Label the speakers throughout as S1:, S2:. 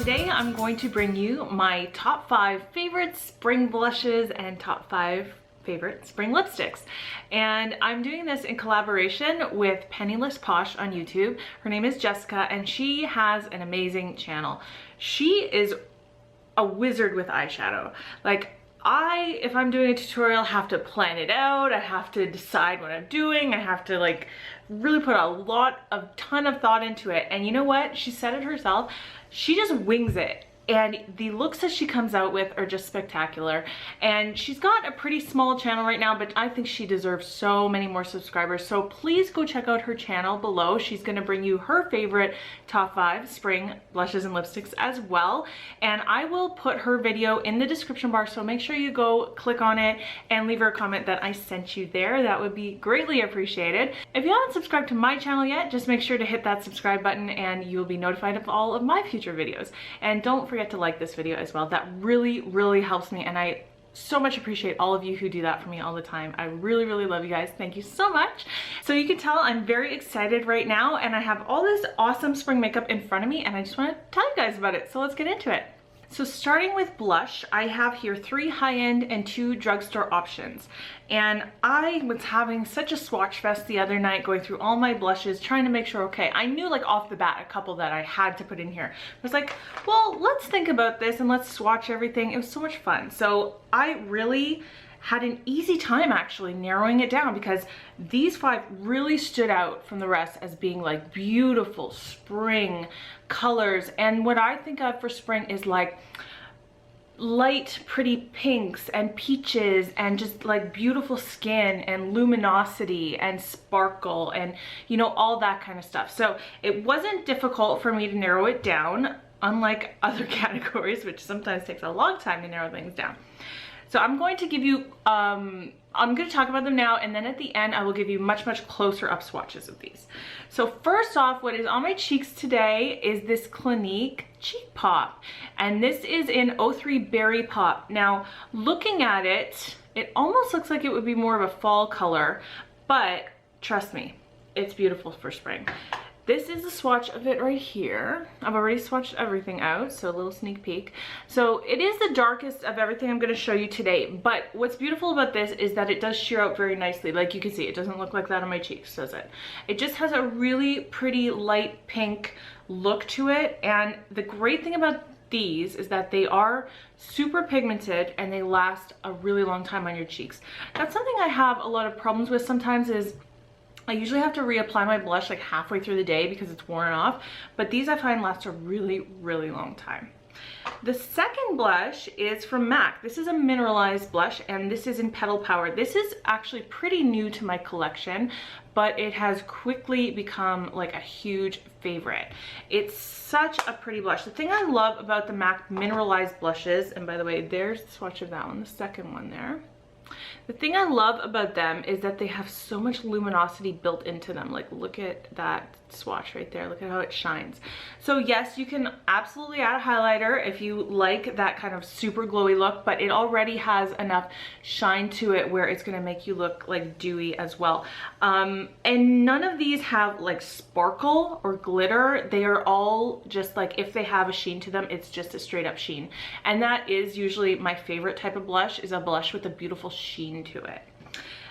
S1: Today I'm going to bring you my top 5 favorite spring blushes and top 5 favorite spring lipsticks. And I'm doing this in collaboration with Penniless Posh on YouTube. Her name is Jessica and she has an amazing channel. She is a wizard with eyeshadow. Like, if I'm doing a tutorial, have to plan it out. I have to decide what I'm doing. I have to like really put a ton of thought into it. And you know what? She said it herself. She just wings it. And the looks that she comes out with are just spectacular. And she's got a pretty small channel right now, but I think she deserves so many more subscribers. So please go check out her channel below. She's gonna bring you her favorite top 5 spring blushes and lipsticks as well. And I will put her video in the description bar, so make sure you go click on it and leave her a comment that I sent you there. That would be greatly appreciated. If you haven't subscribed to my channel yet, just make sure to hit that subscribe button and you'll be notified of all of my future videos. And don't forget to like this video as well. That really helps me, and I so much appreciate all of you who do that for me all the time. I really love you guys. Thank you so much. So you can tell I'm very excited right now, and I have all this awesome spring makeup in front of me, and I just want to tell you guys about it. So let's get into it. So starting with blush, I have here 3 high-end and 2 drugstore options. And I was having such a swatch fest the other night, going through all my blushes, trying to make sure, okay, I knew like off the bat a couple that I had to put in here. I was like, well, let's think about this and let's swatch everything. It was so much fun. So I really had an easy time actually narrowing it down, because these 5 really stood out from the rest as being like beautiful spring colors. And what I think of for spring is like light pretty pinks and peaches and just like beautiful skin and luminosity and sparkle and, you know, all that kind of stuff. So it wasn't difficult for me to narrow it down, unlike other categories, which sometimes takes a long time to narrow things down. So I'm going to give you, I'm going to talk about them now, and then at the end I will give you much closer up swatches of these. So first off, what is on my cheeks today is this Clinique Cheek Pop, and this is in 03 Berry Pop. Now looking at it, it almost looks like it would be more of a fall color, but trust me, it's beautiful for spring. This is a swatch of it right here. I've already swatched everything out, so a little sneak peek. So it is the darkest of everything I'm gonna show you today, but what's beautiful about this is that it does sheer out very nicely. Like you can see, it doesn't look like that on my cheeks, does it? It just has a really pretty light pink look to it, and the great thing about these is that they are super pigmented and they last a really long time on your cheeks. That's something I have a lot of problems with sometimes. Is I usually have to reapply my blush like halfway through the day because it's worn off, but these I find last a really long time. The second blush is from MAC. This is a mineralized blush, and this is in Petal Power. This is actually pretty new to my collection, but it has quickly become like a huge favorite. It's such a pretty blush. The thing I love about the MAC mineralized blushes, and by the way, there's the swatch of that one, the second one there. The thing I love about them is that they have so much luminosity built into them. Like, look at that swatch right there. Look at how it shines. So yes, you can absolutely add a highlighter if you like that kind of super glowy look, but it already has enough shine to it where it's going to make you look like dewy as well. And none of these have like sparkle or glitter. They are all just like, if they have a sheen to them, it's just a straight up sheen. And that is usually my favorite type of blush, is a blush with a beautiful sheen to it.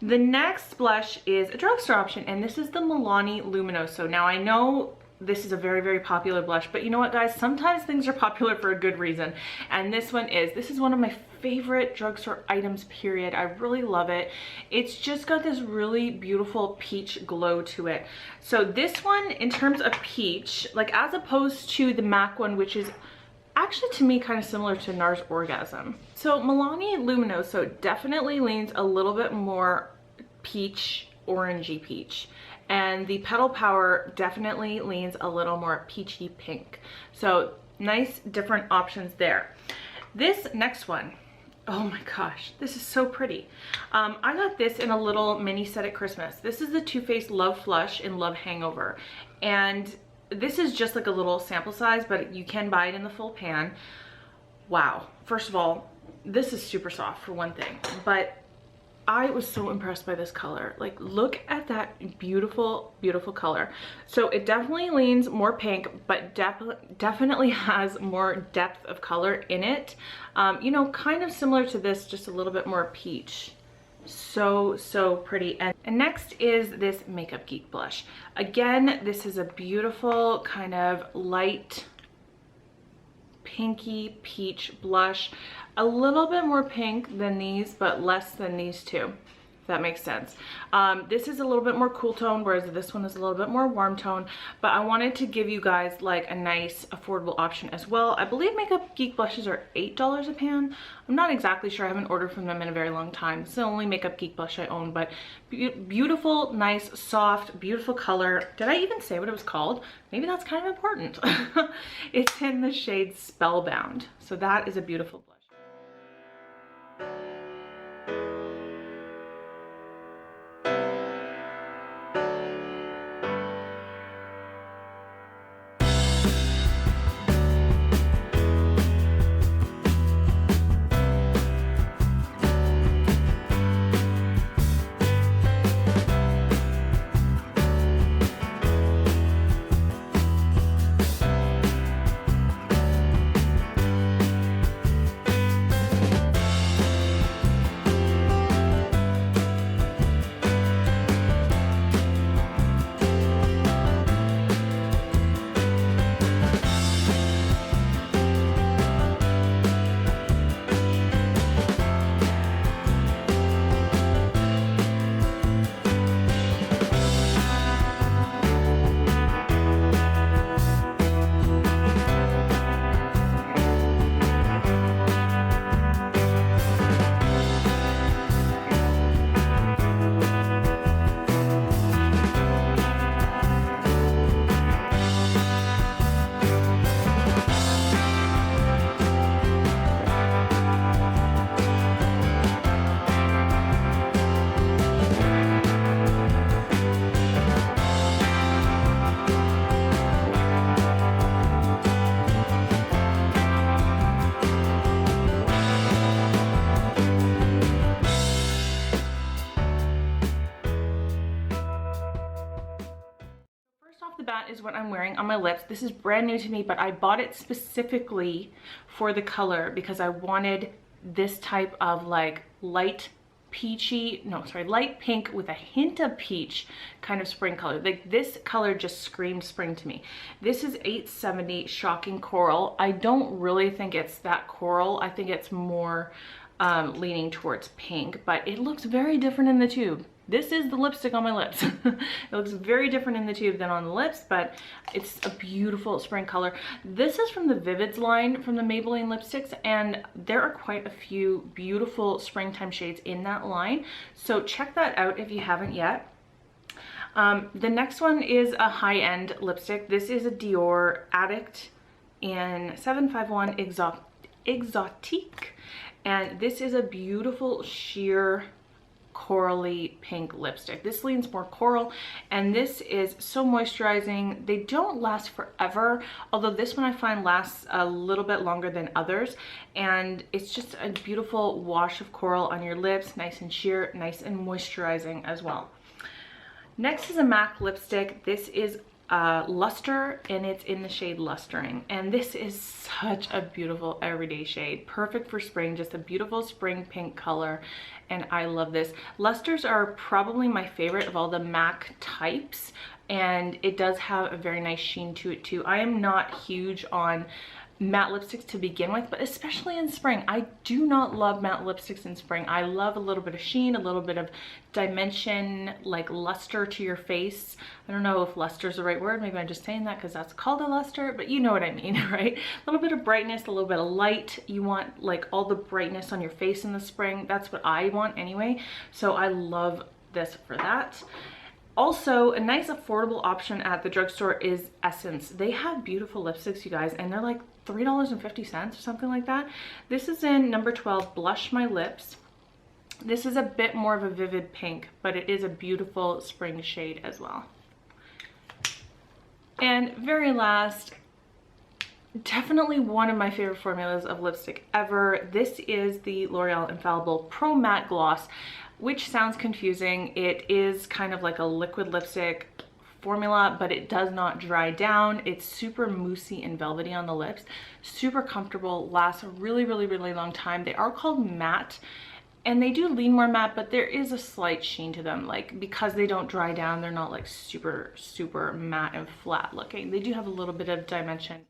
S1: The next blush is a drugstore option, and this is the Milani Luminoso. Now I know this is a very popular blush, but you know what guys, sometimes things are popular for a good reason, and this is one of my favorite drugstore items, period. I really love it. It's just got this really beautiful peach glow to it. So this one, in terms of peach, like as opposed to the MAC one, which is actually to me kind of similar to NARS Orgasm. So Milani Luminoso definitely leans a little bit more peach, orangey peach, and the Petal Power definitely leans a little more peachy pink. So nice different options there. This next one, oh my gosh, this is so pretty. I got this in a little mini set at Christmas. This is the Too Faced Love Flush in Love Hangover, and this is just like a little sample size, but you can buy it in the full pan. Wow. First of all, this is super soft for one thing, but I was so impressed by this color. Like, look at that beautiful, beautiful color. So it definitely leans more pink, but definitely has more depth of color in it. You know, kind of similar to this, just a little bit more peach. So pretty. And next is this Makeup Geek blush. Again, this is a beautiful kind of light pinky peach blush, a little bit more pink than these, but less than these two, if that makes sense. This is a little bit more cool tone, whereas this one is a little bit more warm tone, but I wanted to give you guys like a nice affordable option as well. I believe Makeup Geek blushes are $8 a pan. I'm not exactly sure, I haven't ordered from them in a very long time. It's the only Makeup Geek blush I own, but beautiful, nice, soft, beautiful color. Did I even say what it was called? Maybe that's kind of important. It's in the shade Spellbound. So that is a beautiful blush. Is what I'm wearing on my lips. This is brand new to me, but I bought it specifically for the color because I wanted this type of like light peachy, no, sorry, light pink with a hint of peach kind of spring color. Like this color just screamed spring to me. This is 870 Shocking Coral. I don't really think it's that coral. I think it's more leaning towards pink, but it looks very different in the tube. This is the lipstick on my lips. It looks very different in the tube than on the lips, but it's a beautiful spring color. This is from the Vivids line from the Maybelline lipsticks, and there are quite a few beautiful springtime shades in that line. So check that out if you haven't yet. The next one is a high-end lipstick. This is a Dior Addict in 751 Exotique. And this is a beautiful sheer corally pink lipstick. This leans more coral, and this is so moisturizing. They don't last forever, although this one I find lasts a little bit longer than others, and it's just a beautiful wash of coral on your lips, nice and sheer, nice and moisturizing as well. Next is a MAC lipstick. This is Luster, and it's in the shade Lustering, and this is such a beautiful everyday shade, perfect for spring, just a beautiful spring pink color, and I love this. Lusters are probably my favorite of all the MAC types, and it does have a very nice sheen to it too. I am not huge on matte lipsticks to begin with, but especially in spring. I do not love matte lipsticks in spring. I love a little bit of sheen, a little bit of dimension, like luster to your face. I don't know if luster is the right word. Maybe I'm just saying that because that's called a luster, but you know what I mean, right? A little bit of brightness, a little bit of light. You want like all the brightness on your face in the spring. That's what I want anyway. So I love this for that. Also, a nice affordable option at the drugstore is Essence. They have beautiful lipsticks, you guys, and they're like $3.50 or something like that. This is in number 12, Blush My Lips. This is a bit more of a vivid pink, but it is a beautiful spring shade as well. And very last, definitely one of my favorite formulas of lipstick ever. This is the L'Oreal Infallible Pro Matte Gloss. which sounds confusing. It is kind of like a liquid lipstick formula, but it does not dry down. It's super moussey and velvety on the lips, super comfortable, lasts a really long time. They are called matte, and they do lean more matte, but there is a slight sheen to them. Like, because they don't dry down, they're not like super matte and flat looking. They do have a little bit of dimension.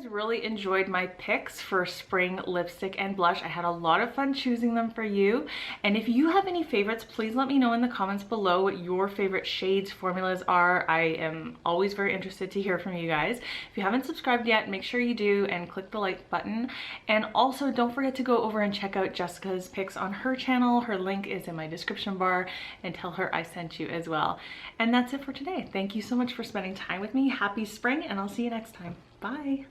S1: Really enjoyed my picks for spring lipstick and blush. I had a lot of fun choosing them for you, and if you have any favorites, please let me know in the comments below what your favorite shades, formulas are. I am always very interested to hear from you guys. If you haven't subscribed yet, make sure you do and click the like button, and also don't forget to go over and check out Jessica's picks on her channel. Her link is in my description bar, and tell her I sent you as well. And that's it for today. Thank you so much for spending time with me. Happy spring, and I'll see you next time. Bye.